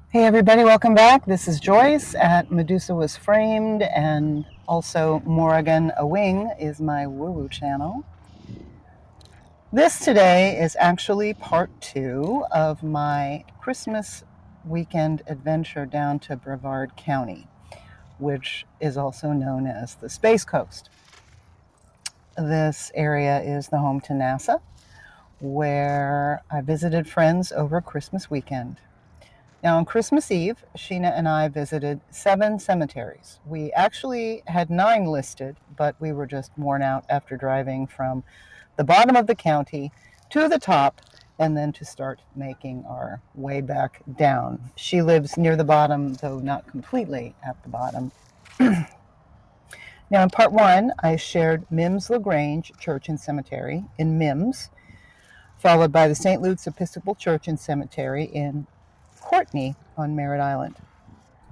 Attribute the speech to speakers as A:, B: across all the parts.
A: Hey everybody, welcome back. This is Joyce at Medusa Was Framed, and also Morrigan a Wing is my woo-woo channel. This today is actually part 2 of my Christmas weekend adventure down to Brevard County, which is also known as the Space Coast. This area is the home to NASA, where I visited friends over Christmas weekend. Now, on Christmas Eve, Sheena and I visited 7 cemeteries. We actually had 9 listed, but we were just worn out after driving from the bottom of the county to the top and then to start making our way back down. She lives near the bottom, though not completely at the bottom. Now, in part 1, I shared Mims LaGrange Church and Cemetery in Mims, followed by the St. Luke's Episcopal Church and Cemetery in Courtney on Merritt Island.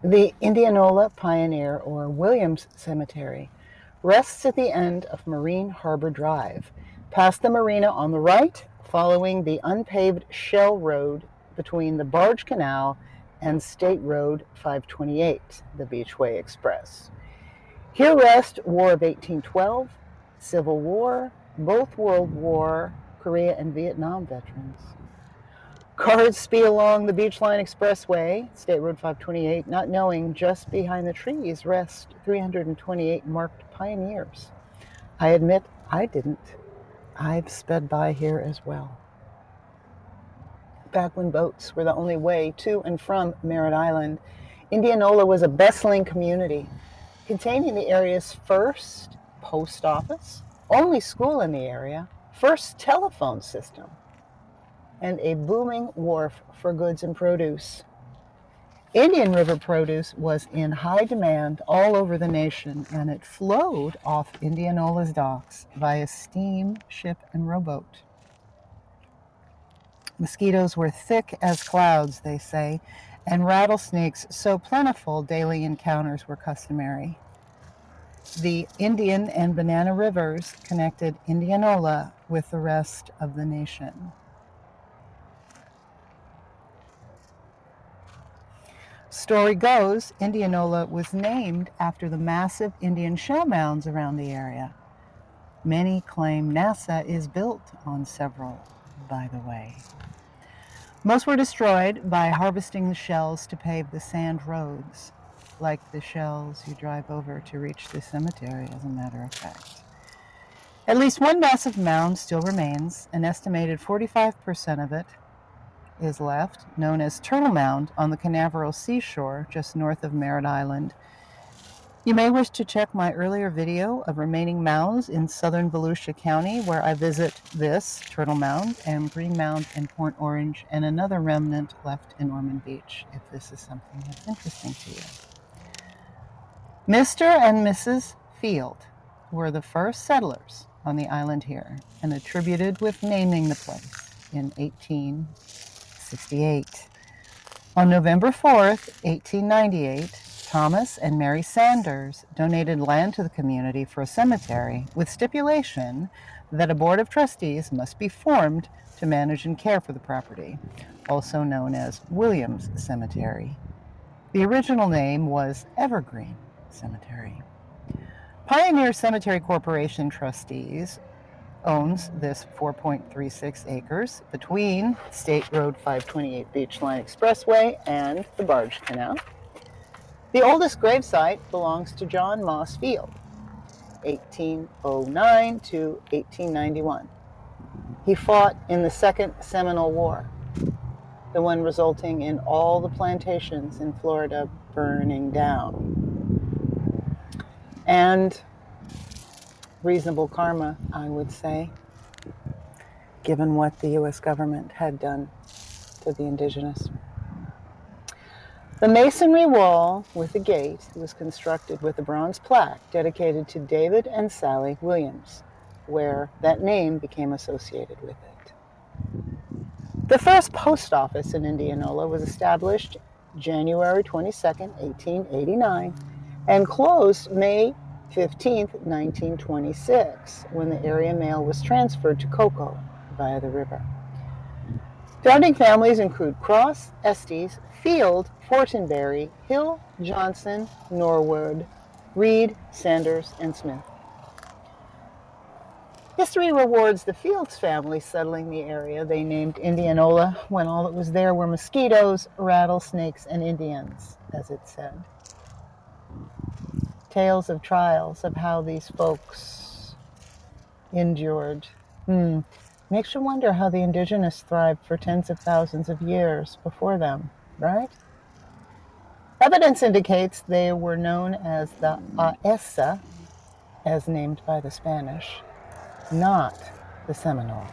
A: The Indianola Pioneer, or Williams Cemetery, rests at the end of Marine Harbor Drive, past the marina on the right, following the unpaved shell road between the Barge Canal and State Road 528, the Beachway Express. Here rest War of 1812, Civil War, both World War, Korea and Vietnam veterans. Cars speed along the Beachline Expressway, State Road 528, not knowing just behind the trees rest 328 marked pioneers. I admit I didn't. I've sped by here as well. Back when boats were the only way to and from Merritt Island, Indianola was a bustling community, containing the area's first post office, only school in the area, first telephone system, and a booming wharf for goods and produce. Indian River produce was in high demand all over the nation, and it flowed off Indianola's docks via steam, ship, and rowboat. Mosquitoes were thick as clouds, they say, and rattlesnakes so plentiful daily encounters were customary. The Indian and Banana Rivers connected Indianola with the rest of the nation. Story goes, Indianola was named after the massive Indian shell mounds around the area. Many claim NASA is built on several, by the way. Most were destroyed by harvesting the shells to pave the sand roads, like the shells you drive over to reach the cemetery, as a matter of fact. At least one massive mound still remains. An estimated 45% of it is left, known as Turtle Mound, on the Canaveral seashore just north of Merritt Island. You may wish to check my earlier video of remaining mounds in southern Volusia County, where I visit this Turtle Mound and Green Mound in Port Orange, and another remnant left in Ormond Beach, if this is something that's interesting to you. Mr. and Mrs. Field were the first settlers on the island here, and attributed with naming the place in 1868. On November 4th, 1898, Thomas and Mary Sanders donated land to the community for a cemetery, with stipulation that a board of trustees must be formed to manage and care for the property, also known as Williams Cemetery. The original name was Evergreen Cemetery. Pioneer Cemetery Corporation trustees owns this 4.36 acres between State Road 528 Beachline Expressway and the Barge Canal. The oldest gravesite belongs to John Moss Field, 1809 to 1891. He fought in the Second Seminole War, the one resulting in all the plantations in Florida burning down. And reasonable karma, I would say, given what the U.S. government had done to the indigenous. The masonry wall with the gate was constructed with a bronze plaque dedicated to David and Sally Williams, where that name became associated with it. The first post office in Indianola was established January 22, 1889, and closed May 15, 1926, when the area mail was transferred to Cocoa via the river. Founding families include Cross, Estes, Field, Fortenberry, Hill, Johnson, Norwood, Reed, Sanders, and Smith. History rewards the Fields family settling the area they named Indianola when all that was there were mosquitoes, rattlesnakes, and Indians, as it said. Tales of trials of how these folks endured. Makes you wonder how the indigenous thrived for tens of thousands of years before them, right? Evidence indicates they were known as the Aesa, as named by the Spanish, not the Seminole.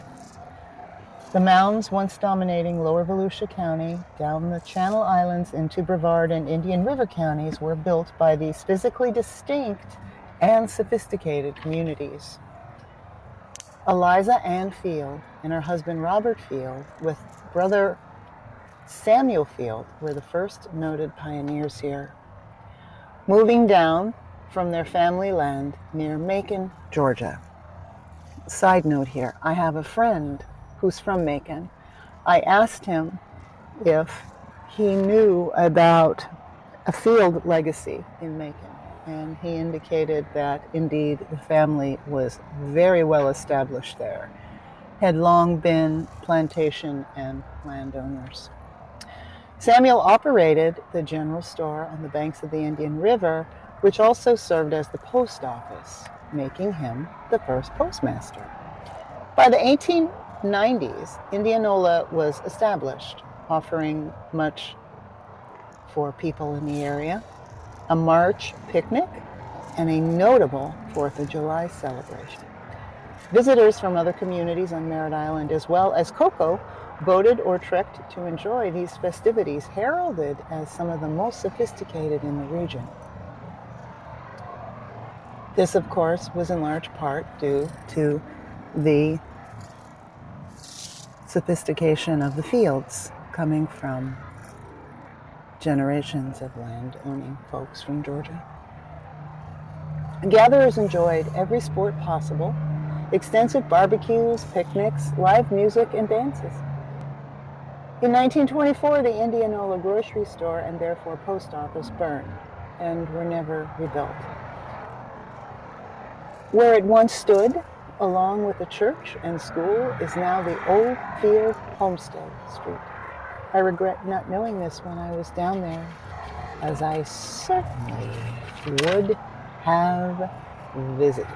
A: The mounds, once dominating lower Volusia County, down the Channel Islands into Brevard and Indian River counties, were built by these physically distinct and sophisticated communities. Eliza Ann Field and her husband Robert Field, with brother Samuel Field, were the first noted pioneers here, moving down from their family land near Macon, Georgia. Side note here, I have a friend who's from Macon. I asked him if he knew about a Field legacy in Macon, and he indicated that indeed the family was very well established there, had long been plantation and landowners. Samuel operated the general store on the banks of the Indian River, which also served as the post office, making him the first postmaster. By the 1890s, Indianola was established, offering much for people in the area, a March picnic, and a notable 4th of July celebration. Visitors from other communities on Merritt Island, as well as Cocoa, boated or trekked to enjoy these festivities, heralded as some of the most sophisticated in the region. This, of course, was in large part due to the sophistication of the Fields coming from generations of land-owning folks from Georgia. Gatherers enjoyed every sport possible, extensive barbecues, picnics, live music, and dances. In 1924, the Indianola grocery store and therefore post office burned and were never rebuilt. Where it once stood, along with the church and school, is now the old Field Homestead Street. I regret not knowing this when I was down there, as I certainly would have visited.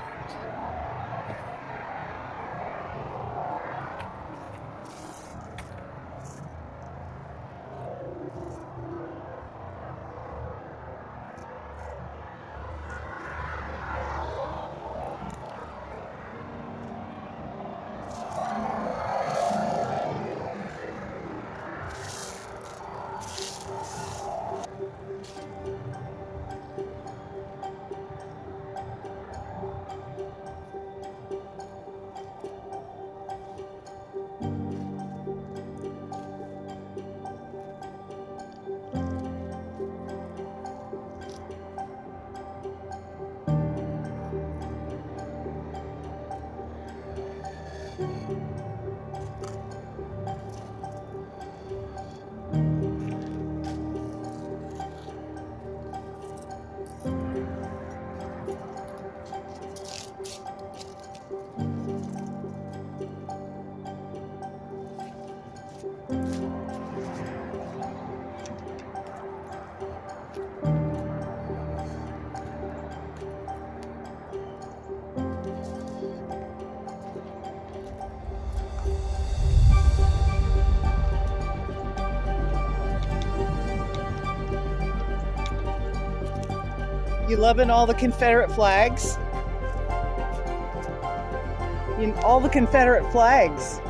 A: You loving all the Confederate flags? All the Confederate flags.